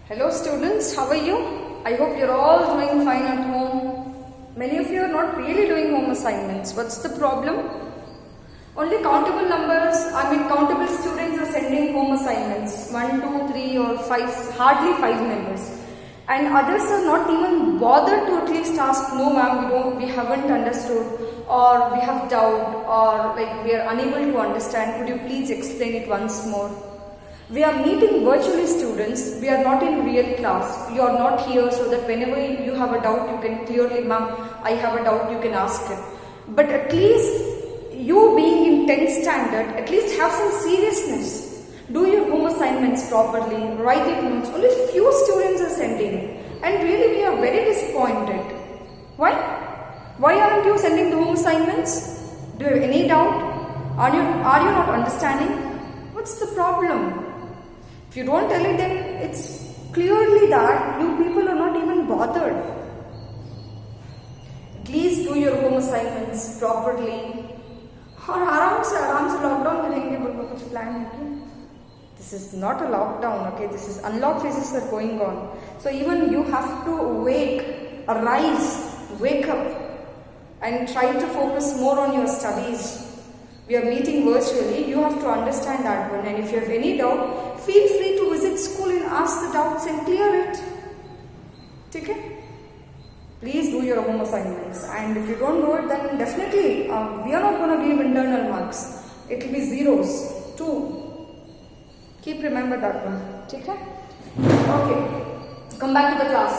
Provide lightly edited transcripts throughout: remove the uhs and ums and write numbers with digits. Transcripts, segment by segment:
Hello students, how are you? I hope you're all doing fine at home. Many of you are not really doing home assignments. What's the problem? Only countable countable students are sending home assignments. 1, 2, 3 or 5, hardly 5 members. And others are not even bothered to at least ask, no ma'am, we haven't understood, or we have doubt, or like we are unable to understand. Could you please explain it once more? We are meeting virtually students, we are not in real class, you are not here so that whenever you have a doubt you can clearly, ma'am, I have a doubt, you can ask it. But at least you being in 10th standard, at least have some seriousness. Do your home assignments properly, write it notes. Only few students are sending and really we are very disappointed. Why? Why aren't you sending the home assignments? Do you have any doubt? Are you not understanding? What's the problem? If you don't tell it, then it's clearly that you people are not even bothered. At least do your home assignments properly. और आराम से lockdown में रहेंगे, बोलो कुछ plan है क्या? This is not a lockdown, okay? This is unlock phases are going on. So even you have to wake up and try to focus more on your studies. We are meeting virtually, you have to understand that one, and if you have any doubt, feel free to visit school and ask the doubts and clear it. Okay? Please do your home assignments, and if you don't do it, then definitely we are not going to give internal marks. It will be zeros, 2. Keep remember that one. Okay? Okay, come back to the class.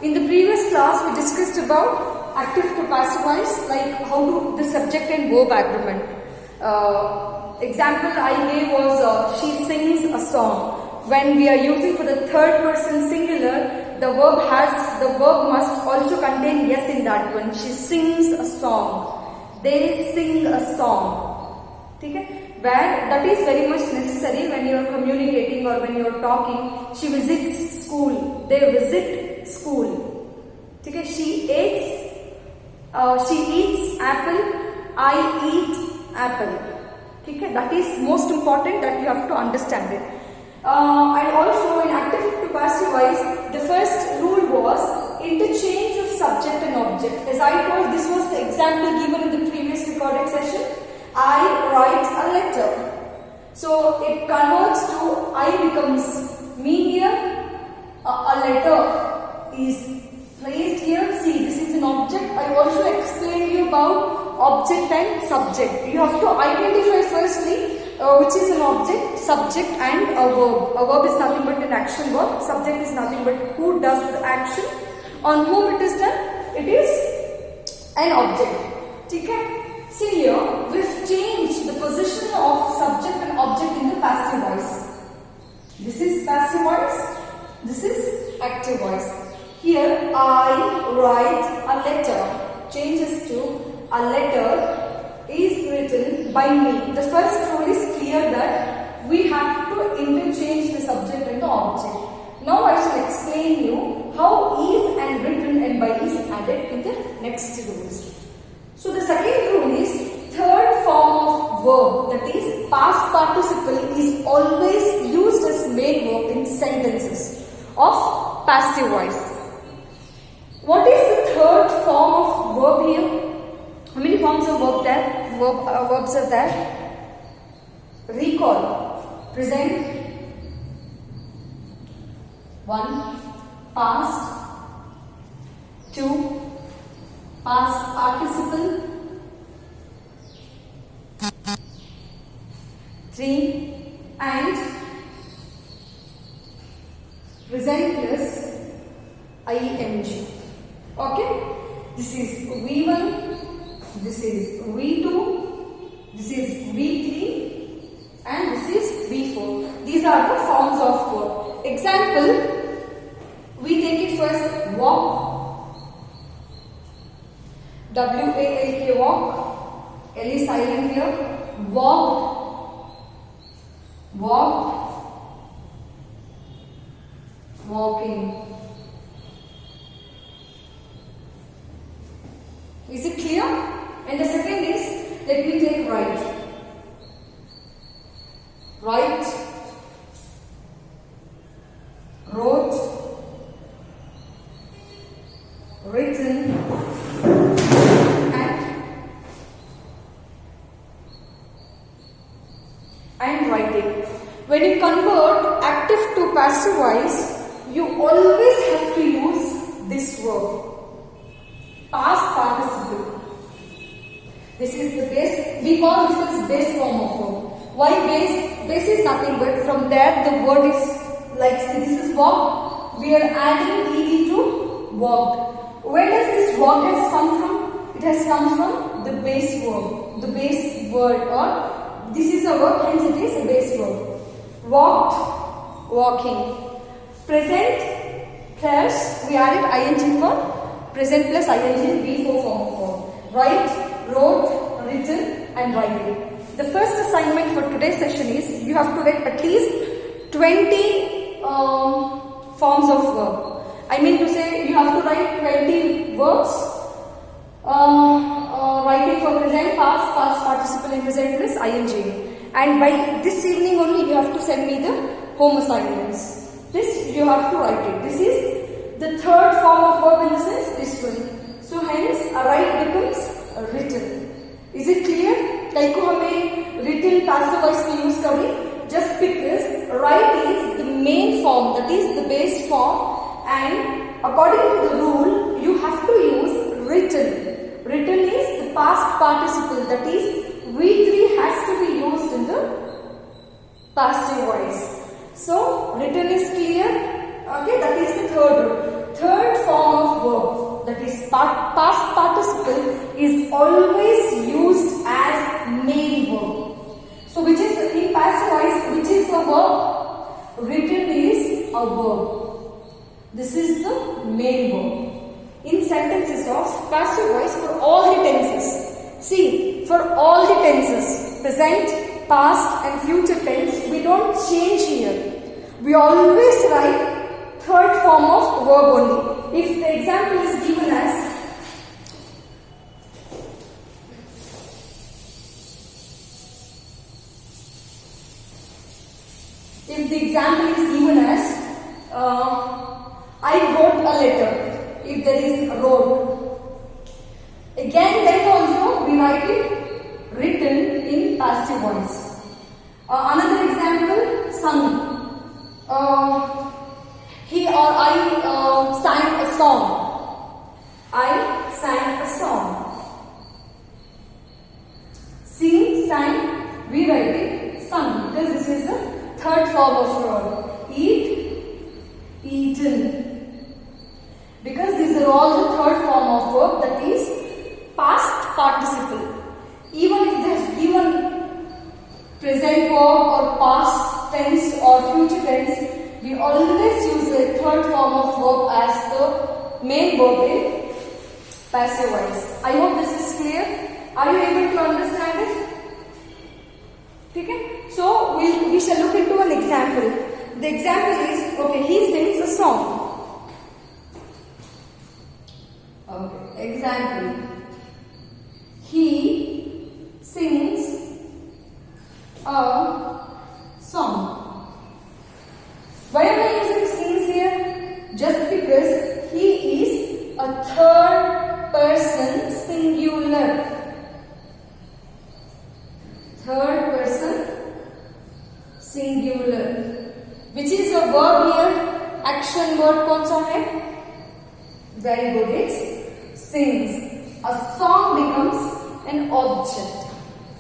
In the previous class, we discussed about active to passive voice, like how do the subject and verb agreement. Example I gave was she sings a song. When we are using for the third person singular, the verb must also contain yes in that one. She sings a song. They sing a song. Okay? Where that is very much necessary when you are communicating or when you are talking. She visits school. They visit school. Okay? She eats apple. I eat apple. Okay? That is most important, that you have to understand it. And also in active to passive voice, the first rule was interchange of subject and object. As I told, this was the example given in the previous recorded session. I write a letter. So it converts to I becomes me here. A letter is placed here. See, this is an object. I also explained you about object and subject. You have to identify firstly which is an object, subject and a verb. A verb is nothing but an action verb. Subject is nothing but who does the action. On whom it is done. It is an object. Okay? See here, we've changed the position of subject and object in the passive voice. This is passive voice. This is active voice. Here, I write a letter. Changes to a letter is written by me. The first rule is clear that we have to interchange the subject and the object. Now I shall explain you how is and written and by is added in the next rules. So the second rule is third form of verb, that is past participle, is always used as main verb in sentences of passive voice. What is the third form of verb here? How many forms of verb there? Verbs are there? Recall, present, 1, past, 2, past participle, 3, and present plus ing. Okay? This is V1, this is V2, this is V3, and this is V4. These are the forms of verb. Example, we take it first, walk, W-A-L-K, walk, L is silent here, walked, walked, walking. Is it clear? And the second is, let me take right. Right, wrote, written, and writing. When you convert active to passive voice, you always have to use this verb. Past participle. This is the base. We call this as base form of verb. Why base? Base is nothing but from there the word is like, see, this is walk. We are adding ed to walked. Where does this walk has come from? It has come from the base verb, the base word, or this is a verb, hence it is a base verb. Walked, walking. Present plus we added ing for present plus ing before form of verb. Write, wrote, written, and writing. The first assignment for today's session is you have to write at least 20 forms of verb. I mean to say you have to write 20 verbs. Writing for present, past, past participle in present plus ing. And by this evening only you have to send me the home assignments. This you have to write it. This is the third form of verb in the sense, this one. So hence a write becomes written. Is it clear? कल को हमें written passive voice में use करें just because write is the main form, that is the base form, and according to the rule you have to use written. Written is the past participle, that is V3 has to be used in the passive voice. So written is clear. Okay, that is the third rule. Third form of verb, that is past participle, is always used as main verb. So which is in passive voice, which is a verb? Written is a verb. This is the main verb. In sentences of passive voice for all the tenses. See, for all the tenses, present, past and future tense, we don't change here. We always write third form of verb only. If the example is given as I wrote a letter, if there is a wrote. Again, then also we write it written in passive voice. Another example, sung. He or I sang a song. I sang a song. Sing, sang, we write it sung, because this is the third form of verb. Eat, eaten. Because these are all the third form of verb, that is past participle. Even if there is given present verb or past tense or future tense, we always use the third form of verb as the main verb in passive voice. I hope this is clear. Are you able to understand it? Okay? So we shall look into an example. The example is, okay, he sings a song. Okay, example. He sings a song. Why am I using sings here? Just because he is a third person singular. Third person singular. Which is a verb here? Action word कौन सा है? Very good. It's sings. A song becomes an object.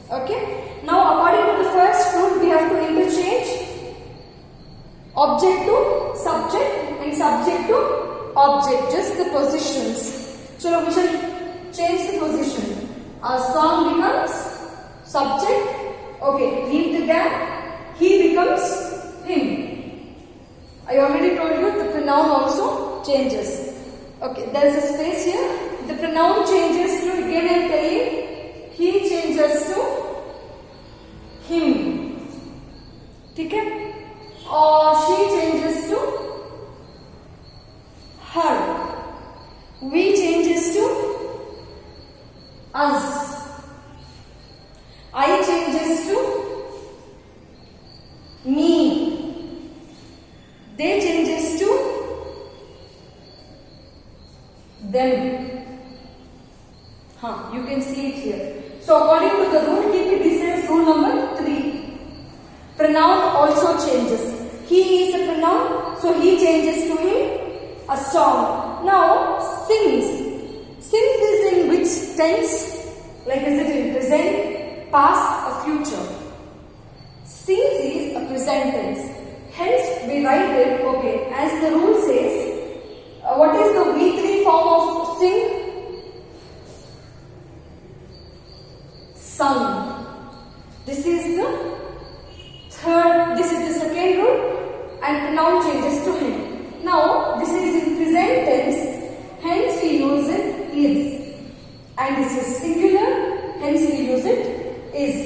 Okay. Now according to the first rule, we have to interchange object to subject and subject to object. Just the positions. So we shall change the position. A song becomes subject. Okay. Leave the gap. He becomes him. I already told you the pronoun also changes. Okay, there is a space here. The pronoun changes to, again I am telling, he changes to him. Okay? Or she changes to her. We changes to us. I changes to me. They changes to them. You can see it here. So according to the rule, keep it this as rule number 3. Pronoun also changes. He is a pronoun, so he changes to him. A song. Now sings. Sings is in which tense? Like is it in present, past or future? Sings is a present tense. Hence we write it, okay, as the rule says, what is the V3 form of sing? Sung. This is the third, this is the second rule, and pronoun changes to him. Now this is in present tense, hence we use it is. And this is singular, hence we use it is.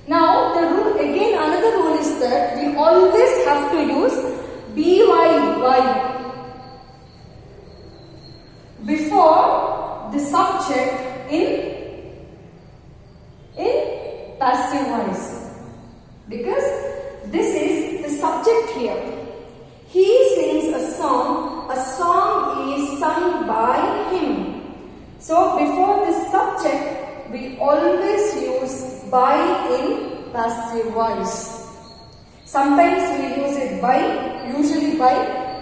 Now the rule, again another rule is that we always have to use BYY before the subject in passive voice, because this is the subject here. He sings a song is sung by him. So before the subject we always use by in passive voice. Sometimes we use it by, usually by,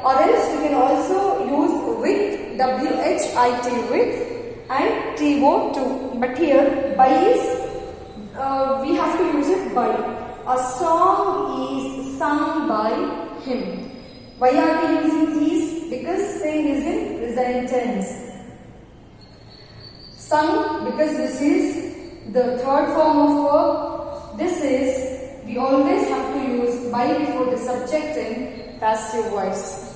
or else we can also use with, WHIT with, and TO too. But here by is, we have to use it by. A song is sung by him. Why are we using is? Because sing is in present tense. Sung, because this is the third form of verb. This is, we always have to use by before the subject in passive voice.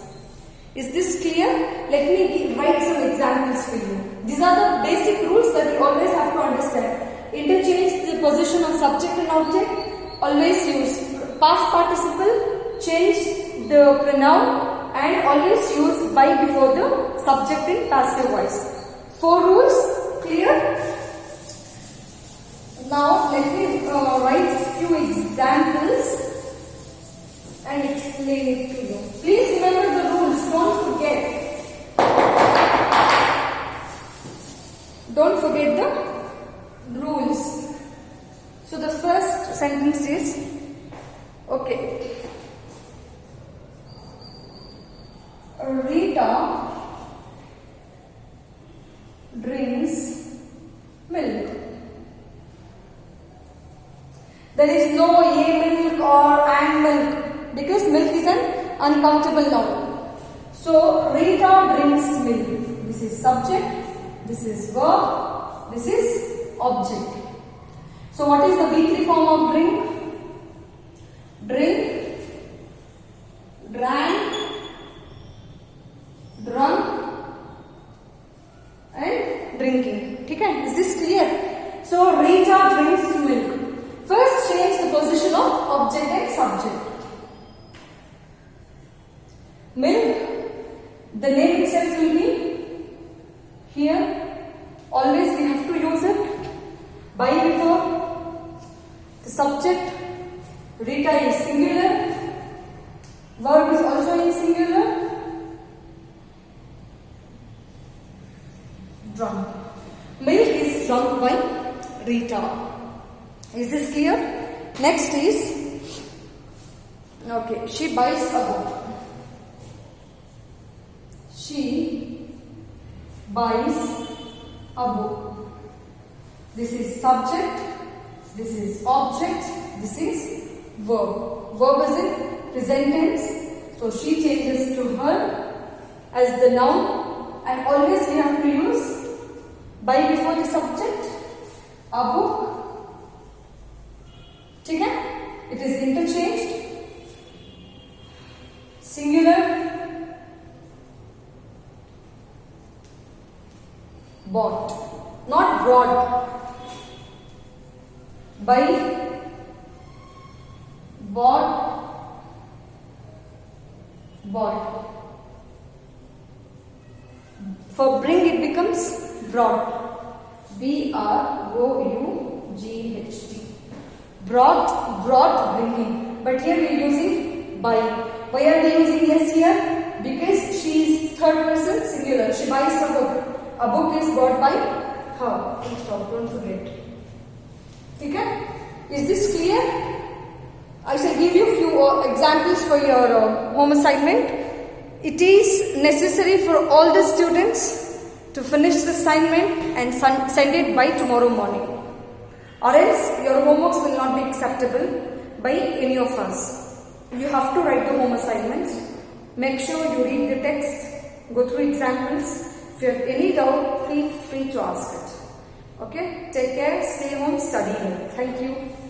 Is this clear? Let me write some examples for you. These are the basic rules that you always have to understand. Interchange the position of subject and object. Always use past participle. Change the pronoun and always use by before the subject in passive voice. 4 rules, clear? Now let me write few examples and explain it to you. Please remember the rules, don't forget. Don't forget the rules. So the first sentence is, okay, Rita drinks milk. There is no a milk or and milk because milk is an uncountable noun. So Rita drinks milk. This is subject, this is verb, this is object. So what is the V3 form of drink? Drink, drank, drunk and drinking. Okay, is this clear? So Rita drinks milk. First change the position of object and subject. Milk, the name itself will be here. Always we have to use it by before the subject. Rita is singular. Verb is also in singular. Drunk. Milk is drunk by Rita. Is this clear? Next is, okay, she buys a book. She buys a book. This is subject, this is object, this is verb. Verb is in present tense, so she changes to her as the noun, and always we have to use by before the subject. A book. Okay? It is interchanged. Singular. Bought. Not brought. By. Bought. Bought. For bring it becomes brought. B-R-O-U-G-H-T. Brought, bringing. But here we are using by. Why are we using yes here? because she is third person singular. She buys a book. A book is bought by her. Stop, don't forget. Okay? Is this clear? I shall give you few examples for your home assignment. It is necessary for all the students to finish the assignment and send it by tomorrow morning. Or else your homeworks will not be acceptable by any of us. You have to write the home assignments. Make sure you read the text, go through examples. If you have any doubt, feel free to ask it. Okay? Take care, stay home, study well. Thank you.